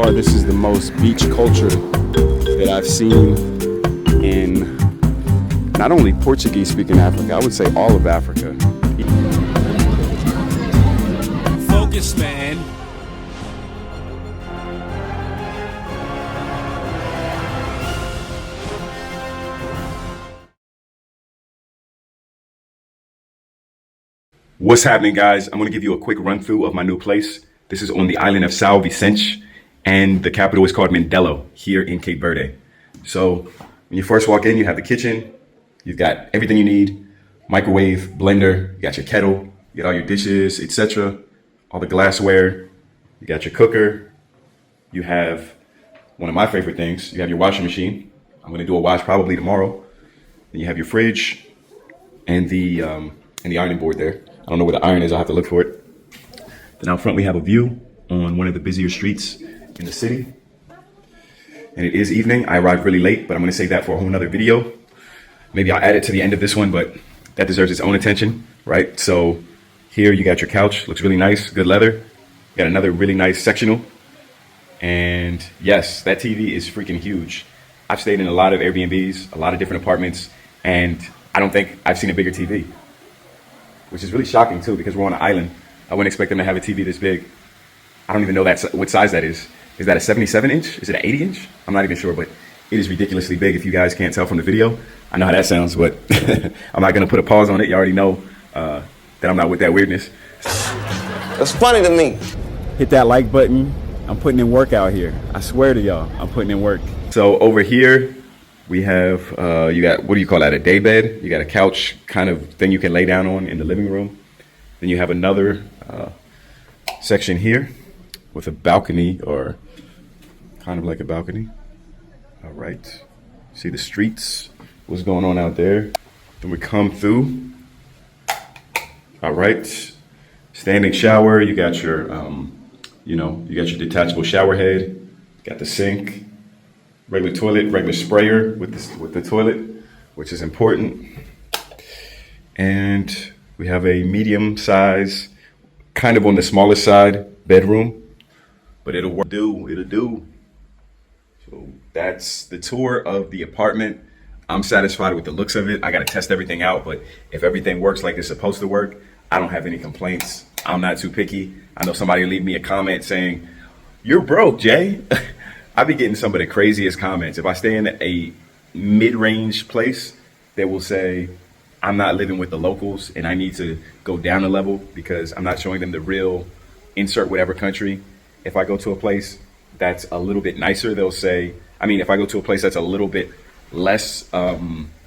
far, this is the most beach culture that I've seen in not only Portuguese-speaking Africa, I would say all of Africa. Focus, man. What's happening, guys? I'm going to give you a quick run through of my new place. This is on the island of São Vicente, and the capital is called Mindelo here in Cape Verde. So when you first walk in, you have the kitchen. You've got everything you need: microwave, blender, you got your kettle, you got all your dishes, etc., all the glassware. You got your cooker. You have one of my favorite things. You have your washing machine. I'm going to do a wash probably tomorrow. Then you have your fridge and the ironing board there. I don't know where the iron is. I'll have to look for it. Then out front, we have a view on one of the busier streets in the city. And it is evening. I arrived really late, but I'm going to save that for a whole nother video. Maybe I'll add it to the end of this one, but that deserves its own attention, right? So here you got your couch. Looks really nice. Good leather. You got another really nice sectional. And yes, that TV is freaking huge. I've stayed in a lot of Airbnbs, a lot of different apartments, and I don't think I've seen a bigger TV, which is really shocking too, because we're on an island. I wouldn't expect them to have a TV this big. I don't even know what size that is. Is that a 77 inch? Is it an 80 inch? I'm not even sure, but it is ridiculously big. If you guys can't tell from the video, I know how that sounds, but I'm not gonna put a pause on it. You already know that I'm not with that weirdness. That's funny to me. Hit that like button. I'm putting in work out here. I swear to y'all, I'm putting in work. So over here, we have, you got, what do you call that, a day bed? You got a couch kind of thing you can lay down on in the living room. Then you have another section here with a balcony, or kind of like a balcony. All right, see the streets, what's going on out there. Then we come through. All right, standing shower. You got your, you got your detachable shower head. Got the sink, regular toilet, regular sprayer with the toilet, which is important. And we have a medium size, kind of on the smaller side, bedroom, but it'll do. So that's the tour of the apartment. I'm satisfied with the looks of it. I got to test everything out, but if everything works like it's supposed to work, I don't have any complaints. I'm not too picky. I know somebody will leave me a comment saying, "You're broke, Jay." I be getting some of the craziest comments. If I stay in a mid-range place, they will say, I'm not living with the locals and I need to go down a level because I'm not showing them the real insert whatever country. If I go to a place that's a little bit nicer, they'll say, if I go to a place that's a little bit less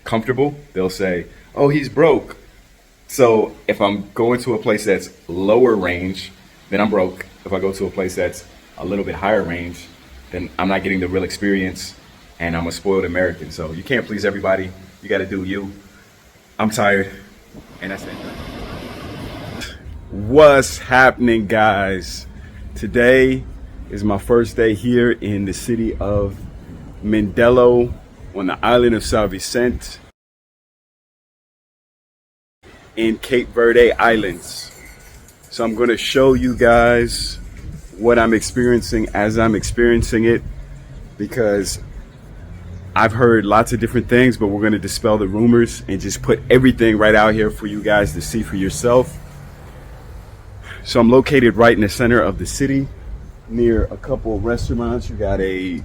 comfortable, they'll say, oh, he's broke. So if I'm going to a place that's lower range, then I'm broke. If I go to a place that's a little bit higher range, then I'm not getting the real experience, and I'm a spoiled American. So you can't please everybody. You got to do you. I'm tired, and that's it. What's happening, guys? Today is my first day here in the city of Mindelo on the island of São Vicente in Cape Verde Islands. So I'm going to show you guys what I'm experiencing as I'm experiencing it, because I've heard lots of different things, but we're going to dispel the rumors and just put everything right out here for you guys to see for yourself. So I'm located right in the center of the city near a couple of restaurants. You got a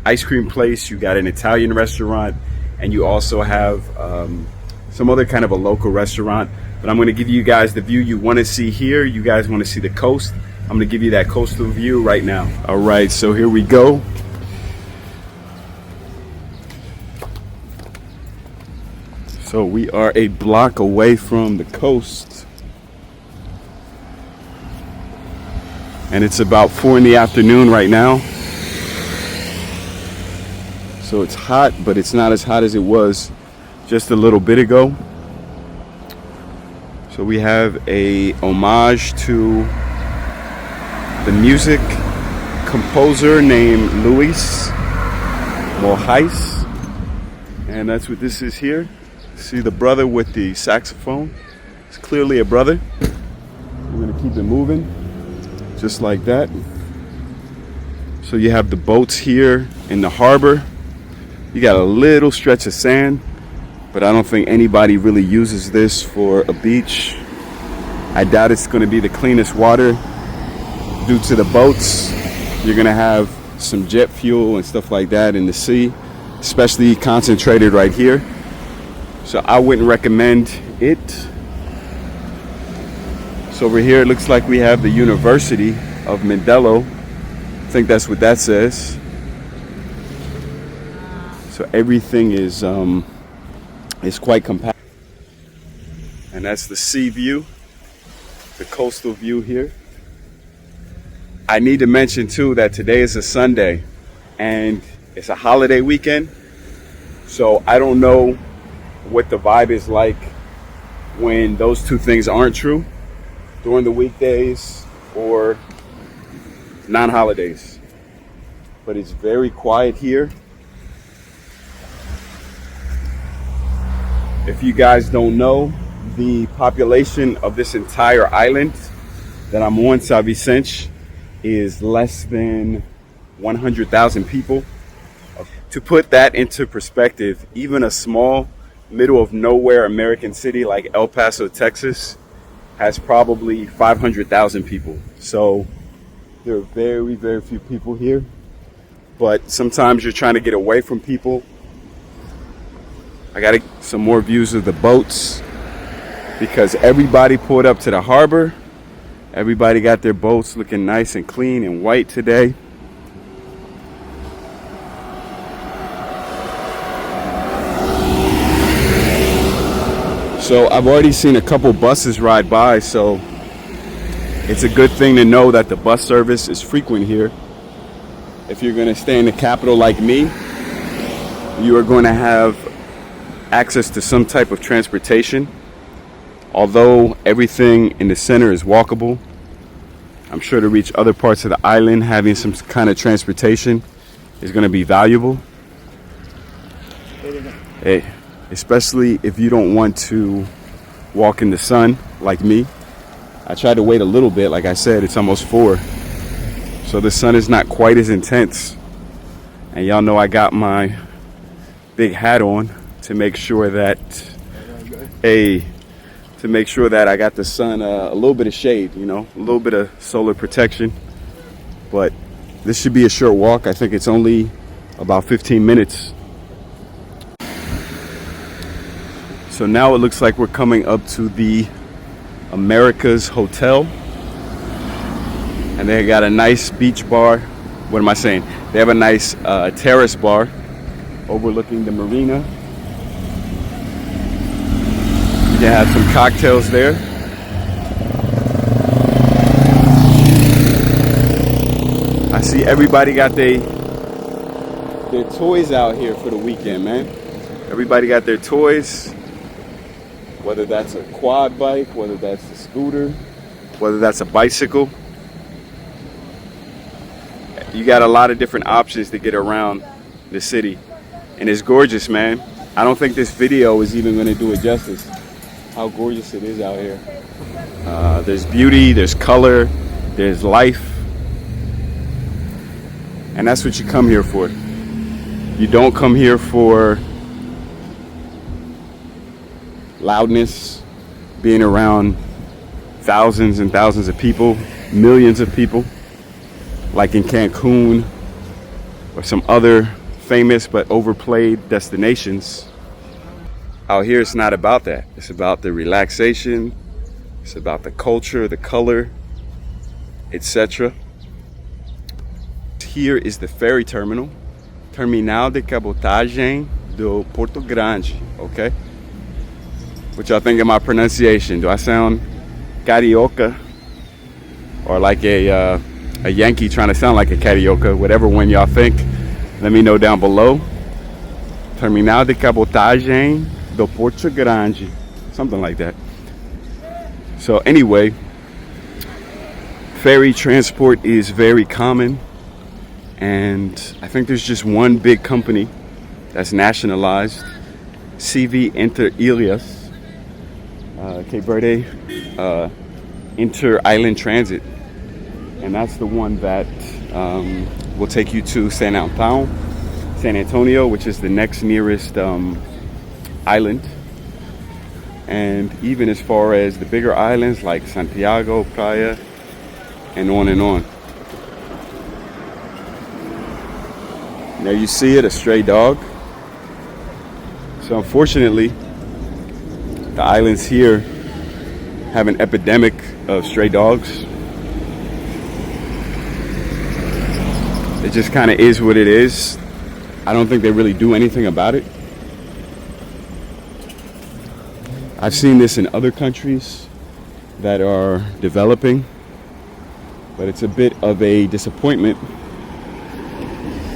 ice cream place, you got an Italian restaurant, and you also have some other kind of a local restaurant. But I'm going to give you guys the view you want to see here. You guys want to see the coast. I'm going to give you that coastal view right now. All right, so here we go. So we are a block away from the coast. And it's about 4 in the afternoon right now. So it's hot, but it's not as hot as it was just a little bit ago. So we have a homage to the music composer named Luis Morais, and that's what this is here. See the brother with the saxophone? It's clearly a brother. We're gonna keep it moving, just like that. So you have the boats here in the harbor. You got a little stretch of sand, but I don't think anybody really uses this for a beach. I doubt it's going to be the cleanest water due to the boats. You're going to have some jet fuel and stuff like that in the sea, especially concentrated right here. So I wouldn't recommend it. So over here it looks like we have the University of Mindelo. I think that's what that says. So everything is quite compact. And that's the sea view, the coastal view here. I need to mention too that today is a Sunday and it's a holiday weekend. So I don't know what the vibe is like when those two things aren't true, during the weekdays or non-holidays. But it's very quiet here. If you guys don't know, the population of this entire island that I'm on, São Vicente, is less than 100,000 people. To put that into perspective, even a small middle of nowhere American city like El Paso, Texas, has probably 500,000 people. So there are very, very few people here. But sometimes you're trying to get away from people. I got some more views of the boats because everybody pulled up to the harbor. Everybody got their boats looking nice and clean and white today. So I've already seen a couple buses ride by, so it's a good thing to know that the bus service is frequent here. If you're going to stay in the capital like me, you are going to have access to some type of transportation. Although everything in the center is walkable, I'm sure to reach other parts of the island, having some kind of transportation is going to be valuable. Hey, especially if you don't want to walk in the sun like me. I tried to wait a little bit. Like I said, it's almost 4. So the sun is not quite as intense. And y'all know I got my big hat on to make sure that, to make sure that I got the sun a little bit of shade, you know, a little bit of solar protection. But this should be a short walk. I think it's only about 15 minutes. So now it looks like we're coming up to the America's Hotel. And they got a nice beach bar. What am I saying? They have a nice terrace bar overlooking the marina. You have some cocktails there. I see everybody got their toys out here for the weekend, man. Everybody got their toys. Whether that's a quad bike, whether that's a scooter, whether that's a bicycle. You got a lot of different options to get around the city. And it's gorgeous, man. I don't think this video is even going to do it justice. How gorgeous it is out here. There's beauty, there's color, there's life. And that's what you come here for. You don't come here for loudness, being around thousands and thousands of people, millions of people, like in Cancun or some other famous but overplayed destinations. Out here, it's not about that. It's about the relaxation. It's about the culture, the color, etc. Here is the ferry terminal, Terminal de Cabotagem do Porto Grande, okay? What y'all think of my pronunciation? Do I sound carioca or like a Yankee trying to sound like a carioca? Whatever one y'all think, let me know down below. Terminal de Cabotagem do Porto Grande, something like that. So anyway, ferry transport is very common, and I think there's just one big company that's nationalized, CV Inter-Ilhas, Cape Verde Inter-Island Transit, and that's the one that will take you to San Antonio, which is the next nearest island. And even as far as the bigger islands like Santiago, Playa, and on and on. Now you see it, a stray dog. So unfortunately, the islands here have an epidemic of stray dogs. It just kind of is what it is. I don't think they really do anything about it. I've seen this in other countries that are developing, but it's a bit of a disappointment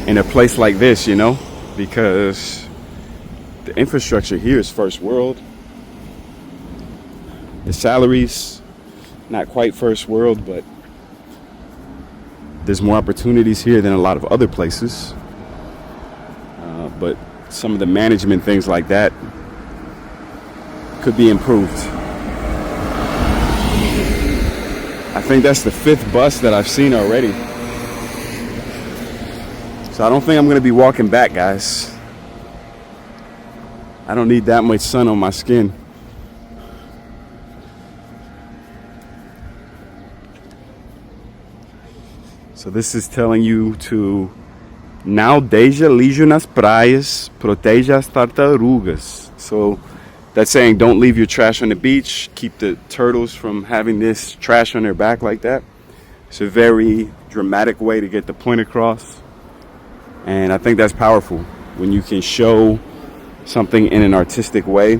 in a place like this, you know, because the infrastructure here is first world. The salaries, not quite first world, but there's more opportunities here than a lot of other places. But some of the management, things like that, could be improved. I think that's the 5th bus that I've seen already. So I don't think I'm going to be walking back, guys. I don't need that much sun on my skin. So this is telling you to não deixe lixo nas praias, proteja as tartarugas. So that's saying don't leave your trash on the beach, keep the turtles from having this trash on their back like that. It's a very dramatic way to get the point across. And I think that's powerful. When you can show something in an artistic way,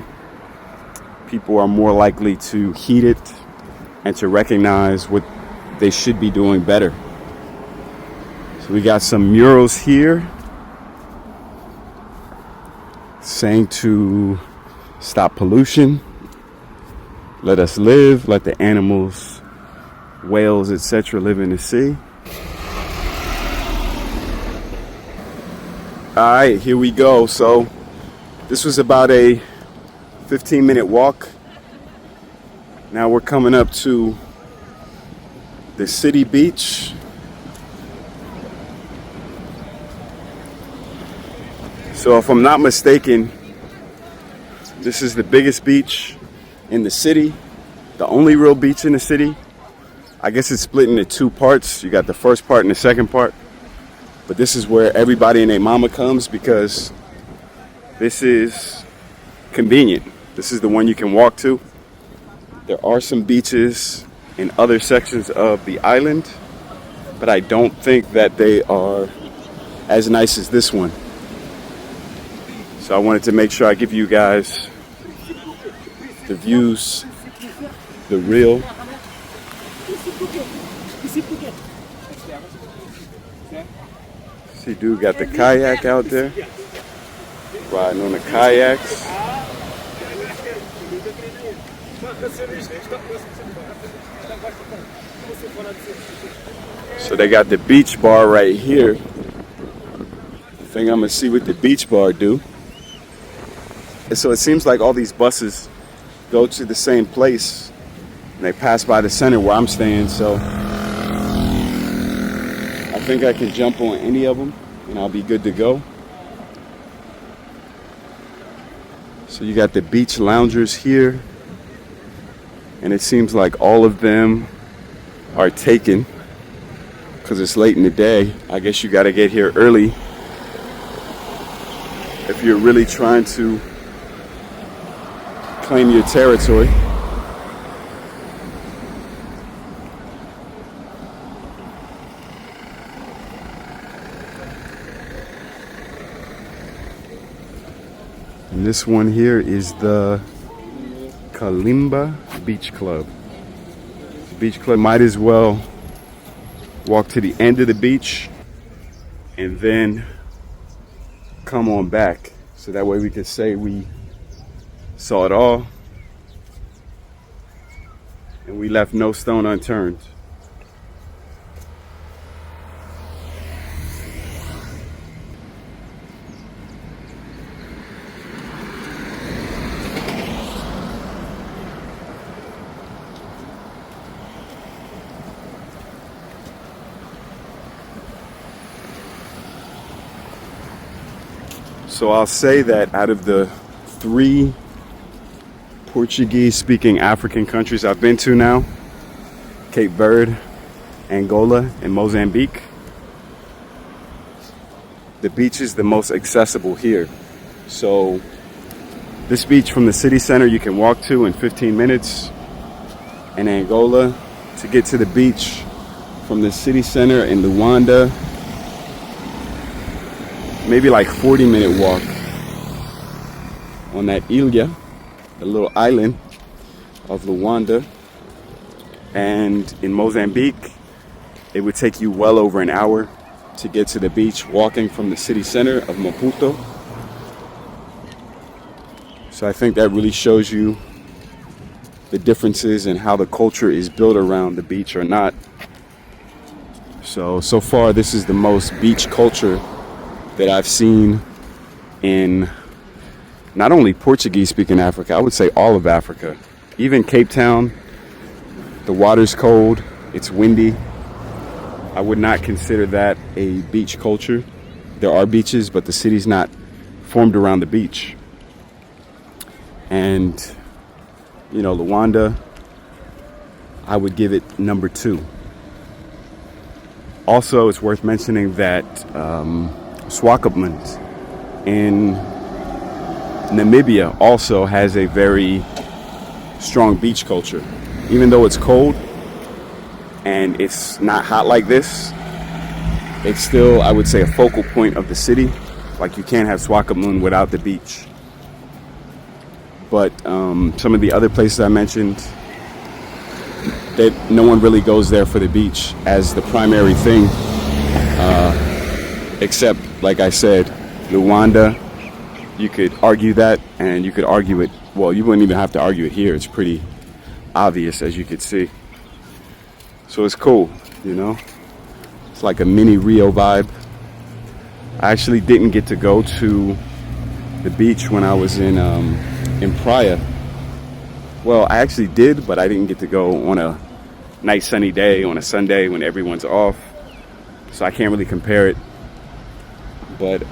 people are more likely to heed it and to recognize what they should be doing better. So we got some murals here saying to stop pollution, let us live, let the animals, whales, etc. live in the sea. All right, here we go. So this was about a 15-minute walk. Now we're coming up to the city beach. So if I'm not mistaken, this is the biggest beach in the city, the only real beach in the city. I guess it's split into 2 parts. You got the first part and the second part. But this is where everybody and their mama comes because this is convenient. This is the one you can walk to. There are some beaches in other sections of the island, but I don't think that they are as nice as this one. So I wanted to make sure I give you guys the views, the real. See, dude got the kayak out there, riding on the kayaks. So they got the beach bar right here. I think I'm gonna see what the beach bar do. And so it seems like all these buses go to the same place and they pass by the center where I'm staying, so I think I can jump on any of them and I'll be good to go. So you got the beach loungers here, and it seems like all of them are taken because it's late in the day. I guess you got to get here early if you're really trying to claim your territory. And this one here is the Kalimba Beach Club. The beach club might as well walk to the end of the beach and then come on back. So that way we could say we saw it all and we left no stone unturned. So I'll say that out of the 3 Portuguese-speaking African countries I've been to now, Cape Verde, Angola, and Mozambique, the beach is the most accessible here. So this beach from the city center you can walk to in 15 minutes. In Angola, to get to the beach from the city center in Luanda, maybe like 40-minute walk on that ilha, the little island of Luanda. And in Mozambique, it would take you well over an hour to get to the beach walking from the city center of Maputo. So I think that really shows you the differences in how the culture is built around the beach or not. So far this is the most beach culture that I've seen in not only Portuguese speaking Africa, I would say all of Africa. Even Cape Town, the water's cold, it's windy. I would not consider that a beach culture. There are beaches, but the city's not formed around the beach. And you know, Luanda, I would give it number 2. Also, it's worth mentioning that Swakopmund in Namibia also has a very strong beach culture. Even though it's cold and it's not hot like this, it's still, I would say, a focal point of the city. Like, you can't have Swakopmund without the beach. But some of the other places I mentioned, that no one really goes there for the beach as the primary thing, except, like I said, Luanda. You could argue that, and you could argue it, well, you wouldn't even have to argue it here. It's pretty obvious, as you could see. So it's cool, you know. It's like a mini Rio vibe. I actually didn't get to go to the beach when I was in Praia. Well, I actually did, but I didn't get to go on a nice sunny day, on a Sunday when everyone's off. So I can't really compare it. But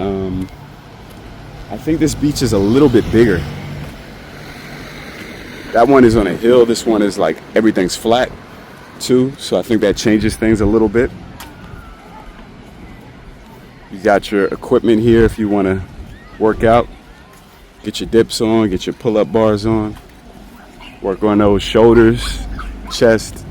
I think this beach is a little bit bigger. That one is on a hill. This one is like everything's flat too. So I think that changes things a little bit. You got your equipment here if you want to work out. Get your dips on, get your pull-up bars on. Work on those shoulders, chest.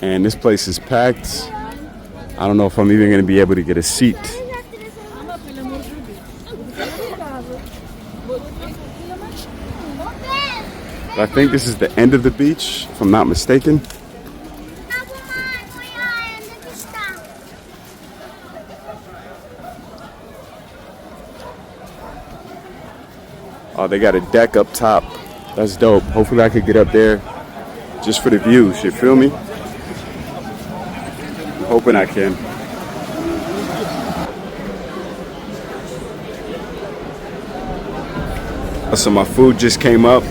And this place is packed. I don't know if I'm even going to be able to get a seat. I think this is the end of the beach, if I'm not mistaken. Oh, they got a deck up top. That's dope. Hopefully I could get up there just for the views, you feel me? I'm hoping I can. So my food just came up.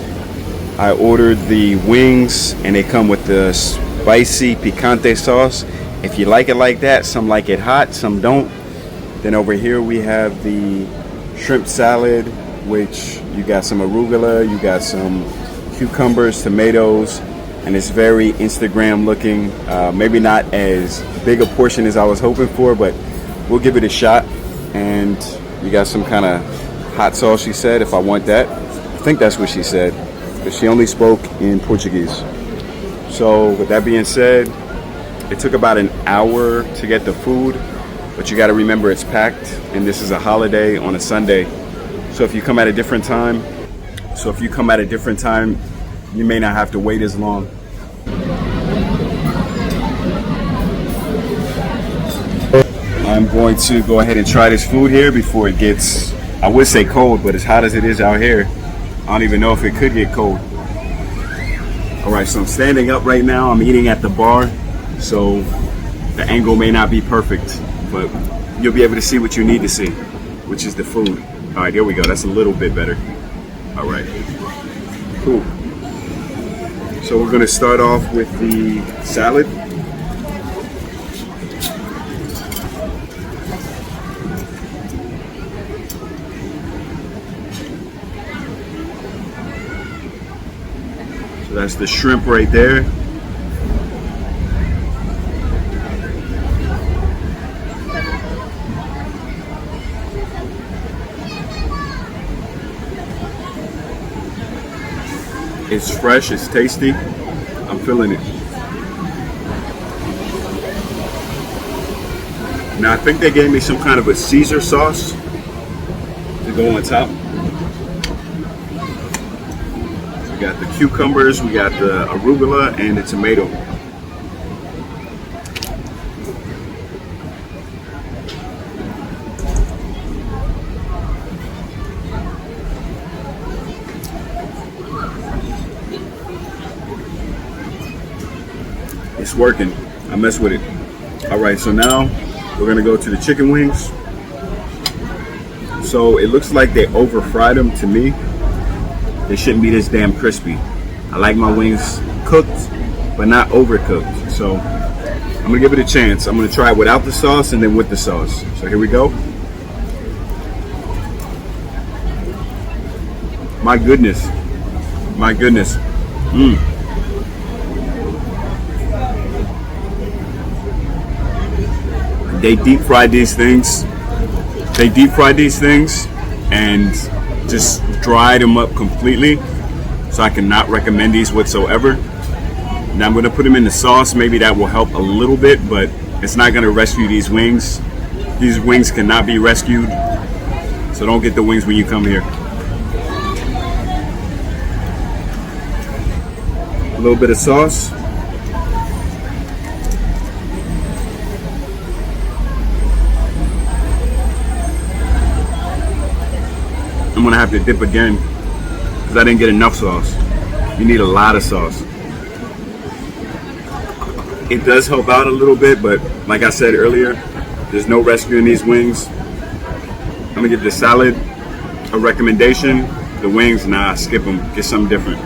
I ordered the wings and they come with the spicy picante sauce. If you like it like that, some like it hot, some don't. Then over here we have the shrimp salad, which you got some arugula, you got some cucumbers, tomatoes, and it's very Instagram looking. Maybe not as big a portion as I was hoping for, but we'll give it a shot. And you got some kind of hot sauce, she said, if I want that. I think that's what she said, but she only spoke in Portuguese. So with that being said, it took about an hour to get the food, but you got to remember it's packed, and this is a holiday on a Sunday. So if you come at a different time, you may not have to wait as long. I'm going to go ahead and try this food here before it gets, I would say cold, but as hot as it is out here, I don't even know if it could get cold. All right, so I'm standing up right now. I'm eating at the bar, so the angle may not be perfect, but you'll be able to see what you need to see, which is the food. All right, there we go. That's a little bit better. All right, cool. So we're gonna start off with the salad. So that's the shrimp right there. It's fresh, it's tasty. I'm feeling it. Now I think they gave me some kind of a Caesar sauce to go on top. We got the cucumbers, we got the arugula, and the tomato. It's working. I mess with it. All right, so now we're gonna go to the chicken wings. So it looks like they over fried them to me. They shouldn't be this damn crispy. I like my wings cooked, but not overcooked. So I'm gonna give it a chance. I'm gonna try it without the sauce and then with the sauce. So here we go. My goodness. My goodness. They deep fried these things. They deep fried these things and just dried them up completely. So I cannot recommend these whatsoever. Now I'm gonna put them in the sauce. Maybe that will help a little bit, but it's not gonna rescue these wings. These wings cannot be rescued. So don't get the wings when you come here. A little bit of sauce. I'm gonna have to dip again because I didn't get enough sauce. You need a lot of sauce. It does help out a little bit, but like I said earlier, there's no rescuing these wings. I'm gonna give the salad a recommendation. The wings, nah, skip them. Get something different.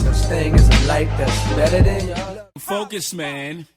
This thing is a light that's better than y'all. Focus, man.